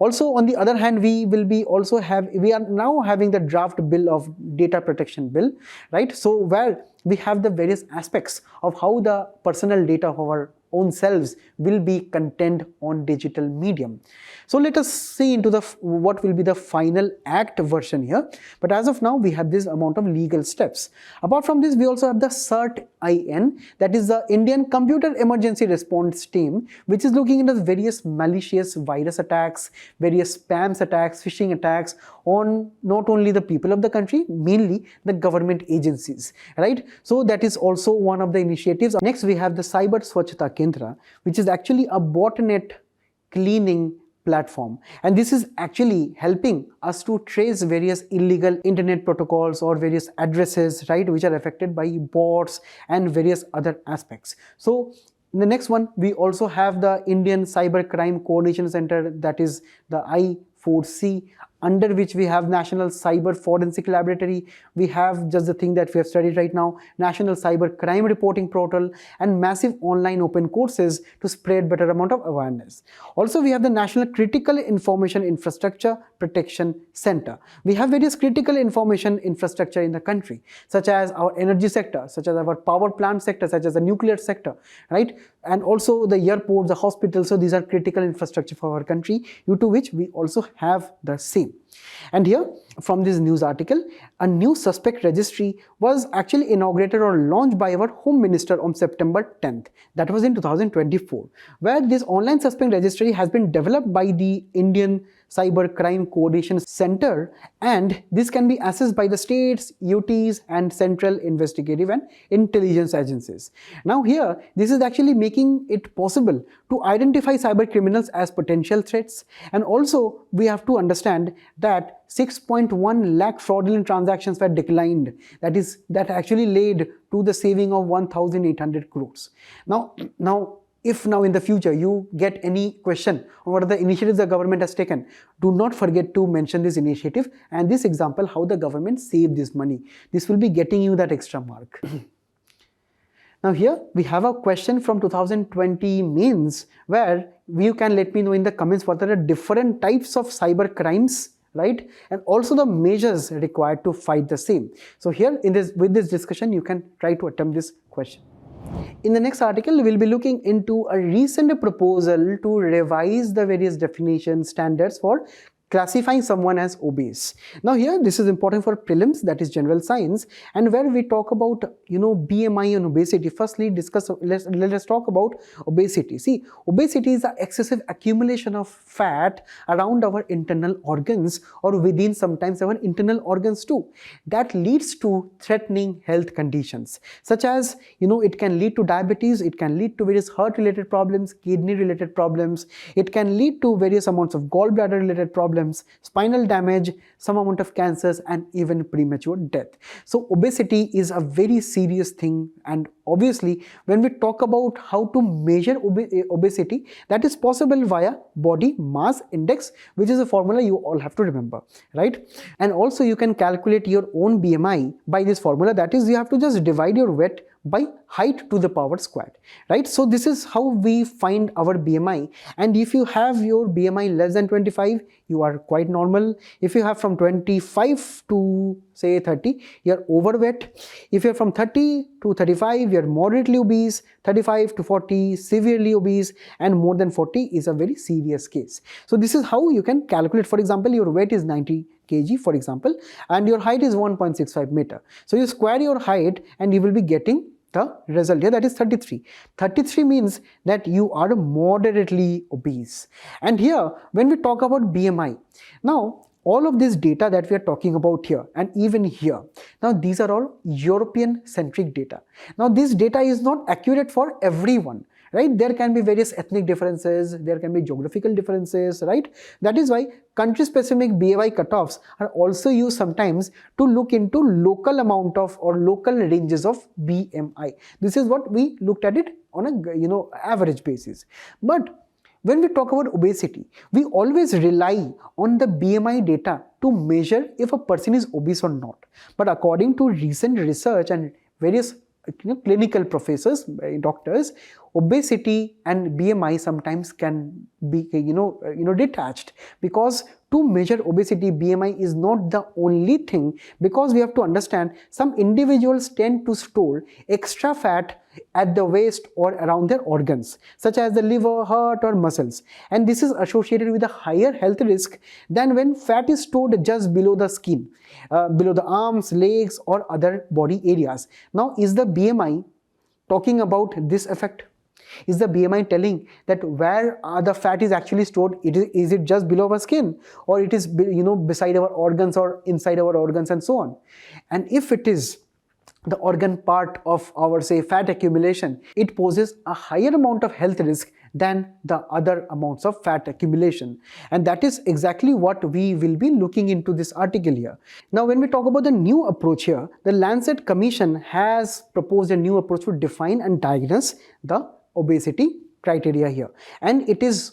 Also, on the other hand, we are now having the draft bill of data protection bill, right? So where we have the various aspects of how the personal data of our own selves will be contained on digital medium. So let us see into what will be the final act version here. But as of now, we have this amount of legal steps. Apart from this, we also have the CERT-IN, that is the Indian Computer Emergency Response Team, which is looking into various malicious virus attacks, various spam attacks, phishing attacks on not only the people of the country, mainly the government agencies, right? So that is also one of the initiatives. Next, we have the Cyber Swachhata Kendra, which is actually a botnet cleaning platform, and this is actually helping us to trace various illegal internet protocols or various addresses, right, which are affected by bots and various other aspects. So in the next one, we also have the Indian Cybercrime Coordination Center, that is the I4C, under which we have National Cyber Forensic Laboratory. We have just the thing that we have studied right now, National Cyber Crime Reporting Portal, and massive online open courses to spread better amount of awareness. Also, we have the National Critical Information Infrastructure Protection Center. We have various critical information infrastructure in the country, such as our energy sector, such as our power plant sector, such as the nuclear sector, right? And also the airports, the hospitals. So these are critical infrastructure for our country, due to which we also have the same. And here, from this news article, a new suspect registry was actually inaugurated or launched by our Home Minister on September 10th. That was in 2024, where this online suspect registry has been developed by the Indian Cybercrime Coordination Center, and this can be accessed by the states, UTs, and central investigative and intelligence agencies. Now here, this is actually making it possible to identify cyber criminals as potential threats, and also we have to understand that 6.1 lakh fraudulent transactions were declined. That actually led to the saving of 1,800 crores. Now if in the future you get any question on what are the initiatives the government has taken, do not forget to mention this initiative and this example how the government saved this money. This will be getting you that extra mark. Now here we have a question from 2020 mains, where you can let me know in the comments what are the different types of cyber crimes, right, and also the measures required to fight the same. So here with this discussion you can try to attempt this question. In the next article, we'll be looking into a recent proposal to revise the various definition standards for classifying someone as obese. Now here, this is important for prelims, that is general science, and where we talk about, BMI and obesity. Firstly, let us talk about obesity. See, obesity is the excessive accumulation of fat around our internal organs or within sometimes our internal organs too. That leads to threatening health conditions, such as, it can lead to diabetes, it can lead to various heart-related problems, kidney-related problems, it can lead to various amounts of gallbladder-related problems, spinal damage, some amount of cancers, and even premature death. So obesity is a very serious thing, and obviously when we talk about how to measure obesity, that is possible via body mass index, which is a formula you all have to remember, right? And also you can calculate your own BMI by this formula, that is you have to just divide your weight by height to the power squared, right? So this is how we find our BMI, and if you have your BMI less than 25, you are quite normal. If you have from 25 to say 30, you're overweight. If you're from 30 to 35, you're moderately obese. 35 to 40, severely obese, and more than 40 is a very serious case. So this is how you can calculate. For example, your weight is 90 kg, for example, and your height is 1.65 meter. So you square your height and you will be getting the result here, that is 33. 33 means that you are moderately obese. And here, when we talk about BMI, now all of this data that we are talking about here and even here, now these are all European centric data. Now this data is not accurate for everyone, right? There can be various ethnic differences, there can be geographical differences, right? That is why country-specific BMI cutoffs are also used sometimes to look into local amount of or local ranges of BMI. This is what we looked at it on a average basis. But when we talk about obesity, we always rely on the BMI data to measure if a person is obese or not. But according to recent research and various clinical professors, doctors, obesity and BMI sometimes can be detached, because to measure obesity, BMI is not the only thing, because we have to understand some individuals tend to store extra fat at the waist or around their organs, such as the liver, heart, or muscles, and this is associated with a higher health risk than when fat is stored just below the skin, below the arms, legs, or other body areas. Now, is the BMI talking about this effect? Is the BMI telling that where the fat is actually stored? Is it just below our skin, or it is beside our organs or inside our organs and so on? And if it is the organ part of our, say, fat accumulation, it poses a higher amount of health risk than the other amounts of fat accumulation. And that is exactly what we will be looking into this article here. Now, when we talk about the new approach here, the Lancet Commission has proposed a new approach to define and diagnose the obesity criteria here. And it is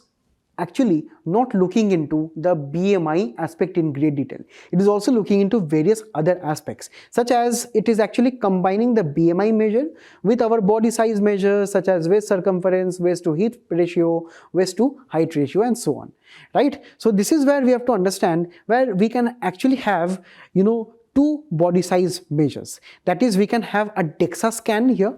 actually not looking into the BMI aspect in great detail. It is also looking into various other aspects, such as it is actually combining the BMI measure with our body size measures, such as waist circumference, waist to hip ratio, waist to height ratio, and so on, right? So this is where we have to understand where we can actually have, two body size measures. That is, we can have a DEXA scan here.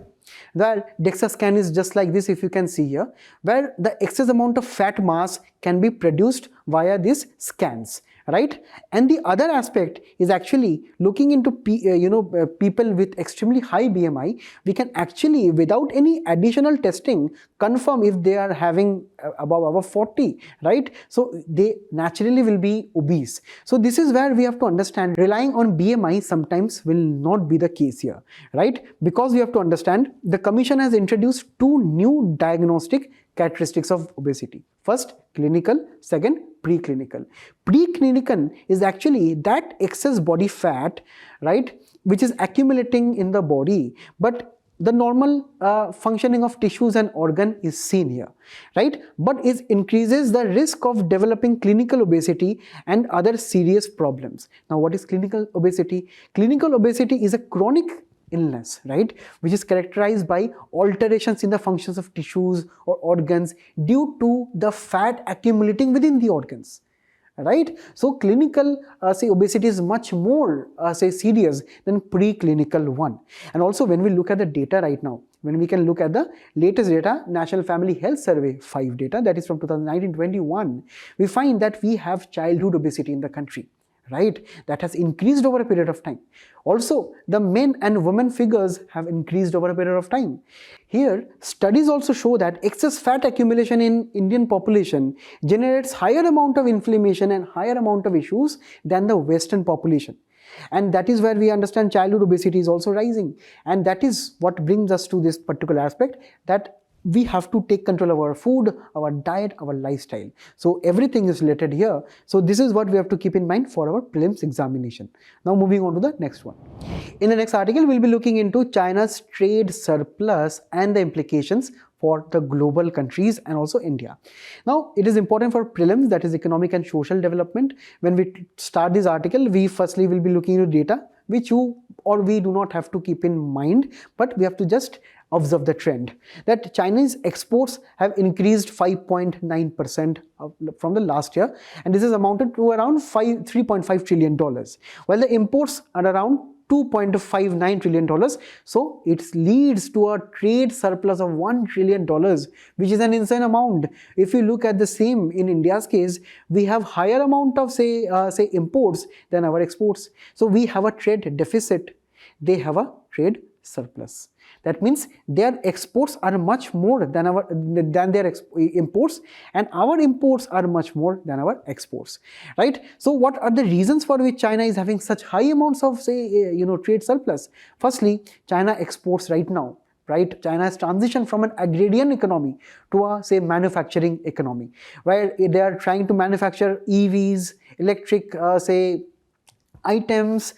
The DEXA scan is just like this, if you can see here, where the excess amount of fat mass can be produced via these scans, right? And the other aspect is actually looking into people with extremely high BMI. We can actually, without any additional testing, confirm if they are having above 40, right? So they naturally will be obese. So this is where we have to understand relying on BMI sometimes will not be the case here, right? Because we have to understand the Commission has introduced two new diagnostic characteristics of obesity. First, clinical. Second, preclinical. Preclinical is actually that excess body fat, right, which is accumulating in the body, but the normal functioning of tissues and organ is seen here, right? But it increases the risk of developing clinical obesity and other serious problems. Now, what is clinical obesity? Clinical obesity is a chronic illness, right, which is characterized by alterations in the functions of tissues or organs due to the fat accumulating within the organs, right? So clinical obesity is much more serious than preclinical one. And also, when we look at the data right now, when we can look at the latest data, National Family Health Survey 5 data, that is from 2019-21, we find that we have childhood obesity in the country, right? That has increased over a period of time. Also, the men and women figures have increased over a period of time. Here, studies also show that excess fat accumulation in Indian population generates higher amount of inflammation and higher amount of issues than the Western population. And that is where we understand childhood obesity is also rising. And that is what brings us to this particular aspect, that we have to take control of our food, our diet, our lifestyle. So everything is related here. So this is what we have to keep in mind for our prelims examination. Now moving on to the next one. In the next article, we'll be looking into China's trade surplus and the implications for the global countries and also India. Now, it is important for prelims, that is economic and social development. When we start this article, we firstly will be looking into data, which you or we do not have to keep in mind, but we have to just observe the trend that Chinese exports have increased 5.9% from the last year, and this is amounted to around $3.5 trillion, while the imports are around $2.59 trillion. So it leads to a trade surplus of $1 trillion, which is an insane amount. If you look at the same in India's case, we have higher amount of say imports than our exports. So we have a trade deficit. They have a trade surplus. That means their exports are much more than their imports, and our imports are much more than our exports, right? So what are the reasons for which China is having such high amounts of trade surplus? Firstly, China exports right now, right? China has transitioned from an agrarian economy to a manufacturing economy, where they are trying to manufacture EVs, electric items,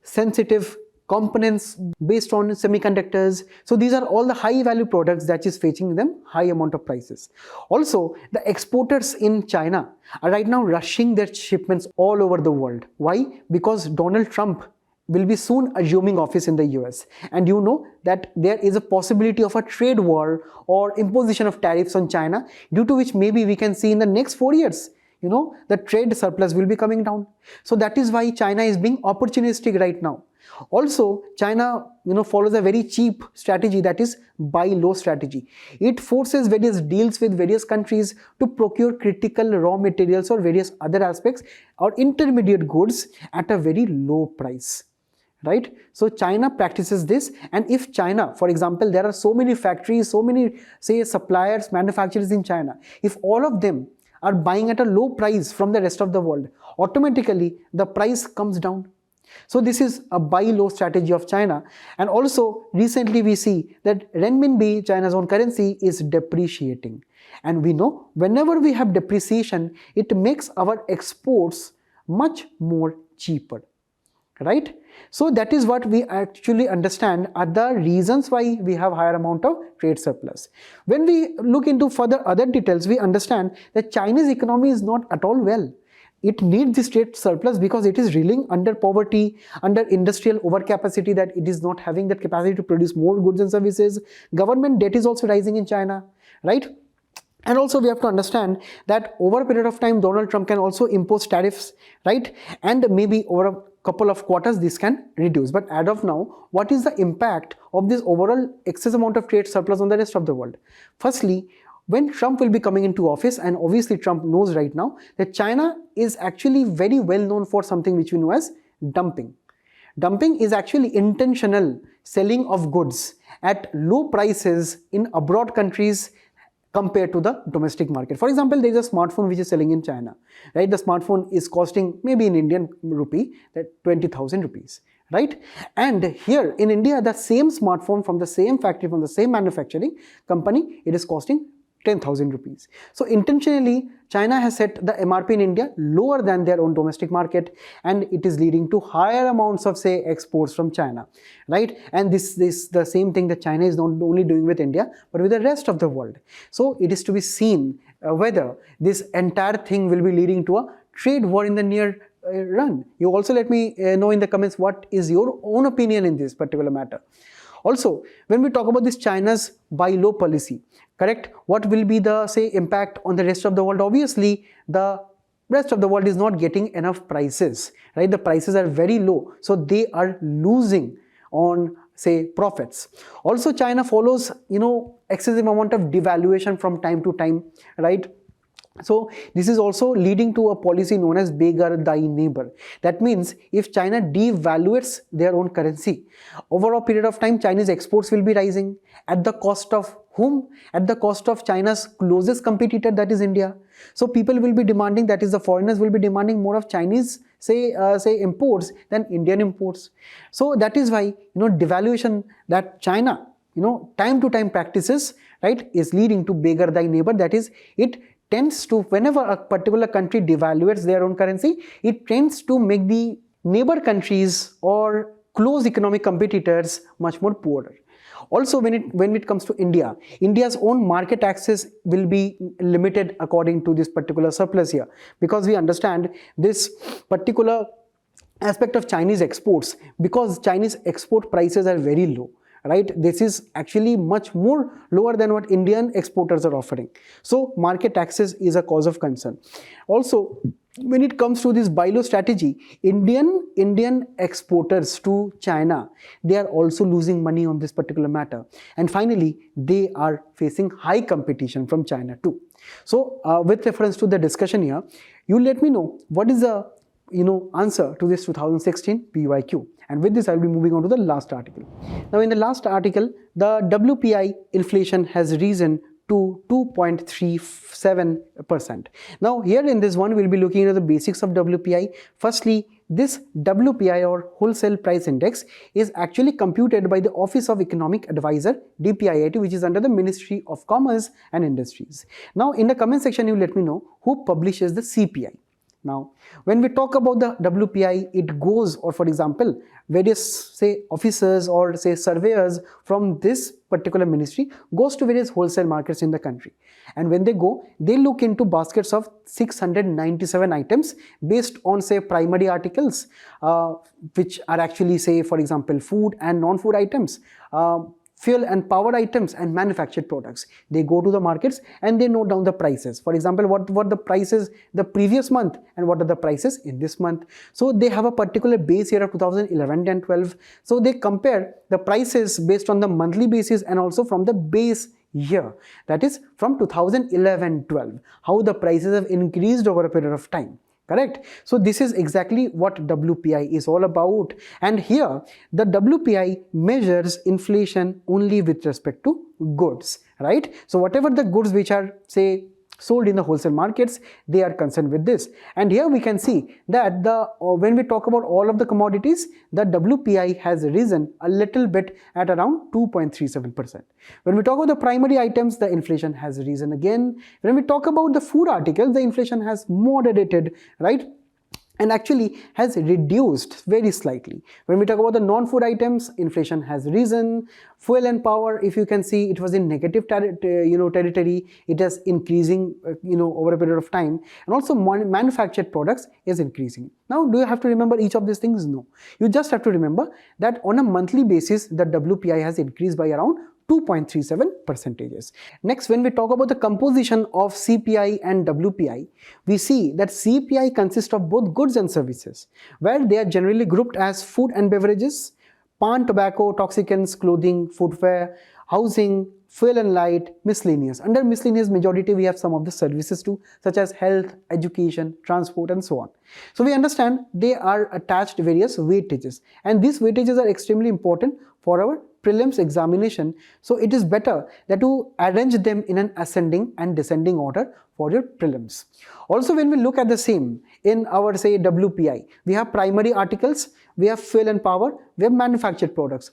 sensitive components based on semiconductors. So these are all the high value products that is fetching them high amount of prices. Also, the exporters in China are right now rushing their shipments all over the world. Why? Because Donald Trump will be soon assuming office in the US, and you know that there is a possibility of a trade war or imposition of tariffs on China, due to which maybe we can see in the next 4 years the trade surplus will be coming down. So that is why China is being opportunistic right now. Also, China follows a very cheap strategy, that is buy low strategy. It forces various deals with various countries to procure critical raw materials or various other aspects or intermediate goods at a very low price, right? So China practices this, and if China, for example, there are so many factories, so many suppliers, manufacturers in China, if all of them are buying at a low price from the rest of the world, automatically the price comes down. So this is a buy low strategy of China. And also recently we see that renminbi, China's own currency, is depreciating. And we know whenever we have depreciation, it makes our exports much more cheaper, right? So that is what we actually understand are the reasons why we have higher amount of trade surplus. When we look into further other details, we understand that Chinese economy is not at all well. It needs this trade surplus because it is reeling under poverty, under industrial overcapacity, that it is not having that capacity to produce more goods and services. Government debt is also rising in China, right? And also we have to understand that over a period of time, Donald Trump can also impose tariffs, right? And maybe over a couple of quarters, this can reduce. But as of now, what is the impact of this overall excess amount of trade surplus on the rest of the world? Firstly, when Trump will be coming into office, and obviously Trump knows right now that China is actually very well known for something which we know as dumping. Dumping is actually intentional selling of goods at low prices in abroad countries compared to the domestic market. For example, there is a smartphone which is selling in China, right? The smartphone is costing maybe in Indian rupee that 20,000 rupees, right? And here in India, the same smartphone from the same factory, from the same manufacturing company, it is costing 10,000 rupees. So intentionally, China has set the MRP in India lower than their own domestic market, and it is leading to higher amounts of, say, exports from China, right? And this is the same thing that China is not only doing with India, but with the rest of the world. So it is to be seen whether this entire thing will be leading to a trade war in the near run. You also let me know in the comments what is your own opinion in this particular matter. Also, when we talk about this China's buy low policy, correct, what will be the, say, impact on the rest of the world? Obviously, the rest of the world is not getting enough prices, right? The prices are very low, so they are losing on, say, profits. Also, China follows, excessive amount of devaluation from time to time, right? So this is also leading to a policy known as beggar thy neighbor. That means if China devaluates their own currency, over a period of time, Chinese exports will be rising. At the cost of whom? At the cost of China's closest competitor, that is India. So people will be demanding, that is the foreigners will be demanding more of Chinese, say imports than Indian imports. So that is why, devaluation that China, time to time practices, right, is leading to beggar thy neighbor. That is, it tends to, whenever a particular country devaluates their own currency, it tends to make the neighbor countries or close economic competitors much more poorer. Also, when it comes to India, India's own market access will be limited according to this particular surplus here, because we understand this particular aspect of Chinese exports, because Chinese export prices are very low. Right, this is actually much more lower than what Indian exporters are offering. So market access is a cause of concern. Also, when it comes to this buy low strategy, Indian exporters to China, they are also losing money on this particular matter. And finally, they are facing high competition from China too. So with reference to the discussion here, you let me know what is the answer to this 2016 PYQ. And with this, I'll be moving on to the last article. Now, in the last article, the WPI inflation has risen to 2.37%. Now, here in this one, we'll be looking at the basics of WPI. Firstly, this WPI or Wholesale Price Index is actually computed by the Office of Economic Advisor, DPIIT, which is under the Ministry of Commerce and Industries. Now, in the comment section, you let me know who publishes the CPI. Now, when we talk about the WPI, it goes, or for example, various, say, officers or say surveyors from this particular ministry goes to various wholesale markets in the country. And when they go, they look into baskets of 697 items based on, say, primary articles, which are actually, say, for example, food and non-food items, fuel and power items and manufactured products. They go to the markets and they note down the prices. For example, what the prices the previous month and what are the prices in this month. So they have a particular base year of 2011 and 12. So they compare the prices based on the monthly basis and also from the base year, that is from 2011-12, how the prices have increased over a period of time. Correct? So this is exactly what WPI is all about. And here the WPI measures inflation only with respect to goods, right? So whatever the goods which are, say, sold in the wholesale markets, they are concerned with this. And here we can see that when we talk about all of the commodities, the WPI has risen a little bit at around 2.37%. When we talk about the primary items, the inflation has risen again. When we talk about the food articles, the inflation has moderated, right? And actually has reduced very slightly. When we talk about the non-food items, inflation has risen. Fuel and power, if you can see, it was in negative territory. It is increasing over a period of time. And also manufactured products is increasing. Now, do you have to remember each of these things? No. You just have to remember that on a monthly basis, the WPI has increased by around 2.37%. Next, when we talk about the composition of CPI and WPI, we see that CPI consists of both goods and services, where they are generally grouped as food and beverages, pan, tobacco, toxicants, clothing, footwear, housing, fuel and light, miscellaneous. Under miscellaneous majority, we have some of the services too, such as health, education, transport, and so on. So we understand they are attached various weightages, and these weightages are extremely important for our prelims examination. So it is better that to arrange them in an ascending and descending order for your prelims. Also, when we look at the same in our WPI, we have primary articles, we have fuel and power, we have manufactured products,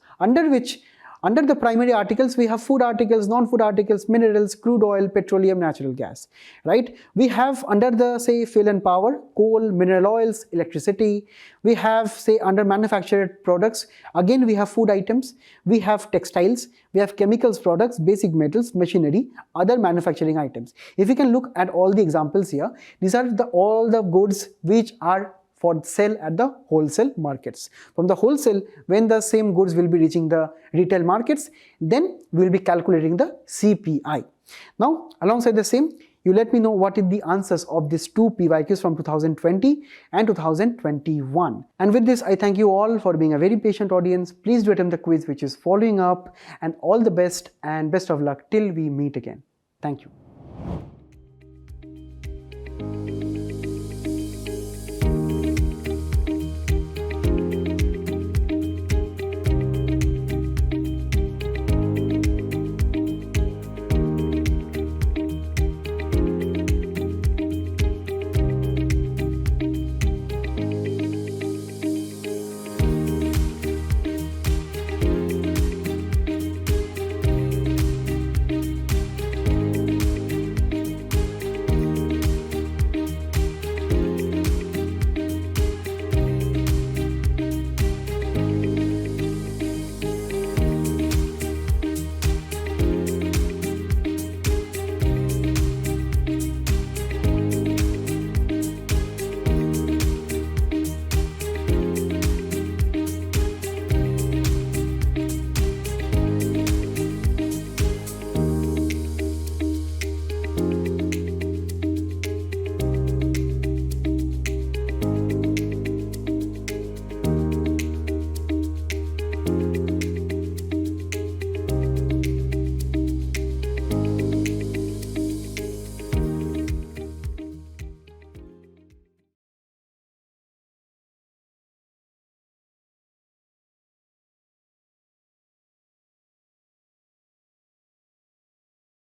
under the primary articles, we have food articles, non-food articles, minerals, crude oil, petroleum, natural gas, right? We have under the, fuel and power, coal, mineral oils, electricity. We have, under manufactured products, again, we have food items, we have textiles, we have chemicals products, basic metals, machinery, other manufacturing items. If you can look at all the examples here, these are all the goods which are for sale at the wholesale markets. From the wholesale, when the same goods will be reaching the retail markets, then we will be calculating the CPI. Now, alongside the same, you let me know what is the answers of these two PYQs from 2020 and 2021. And with this, I thank you all for being a very patient audience. Please do attempt the quiz which is following up, and all the best and best of luck till we meet again. Thank you.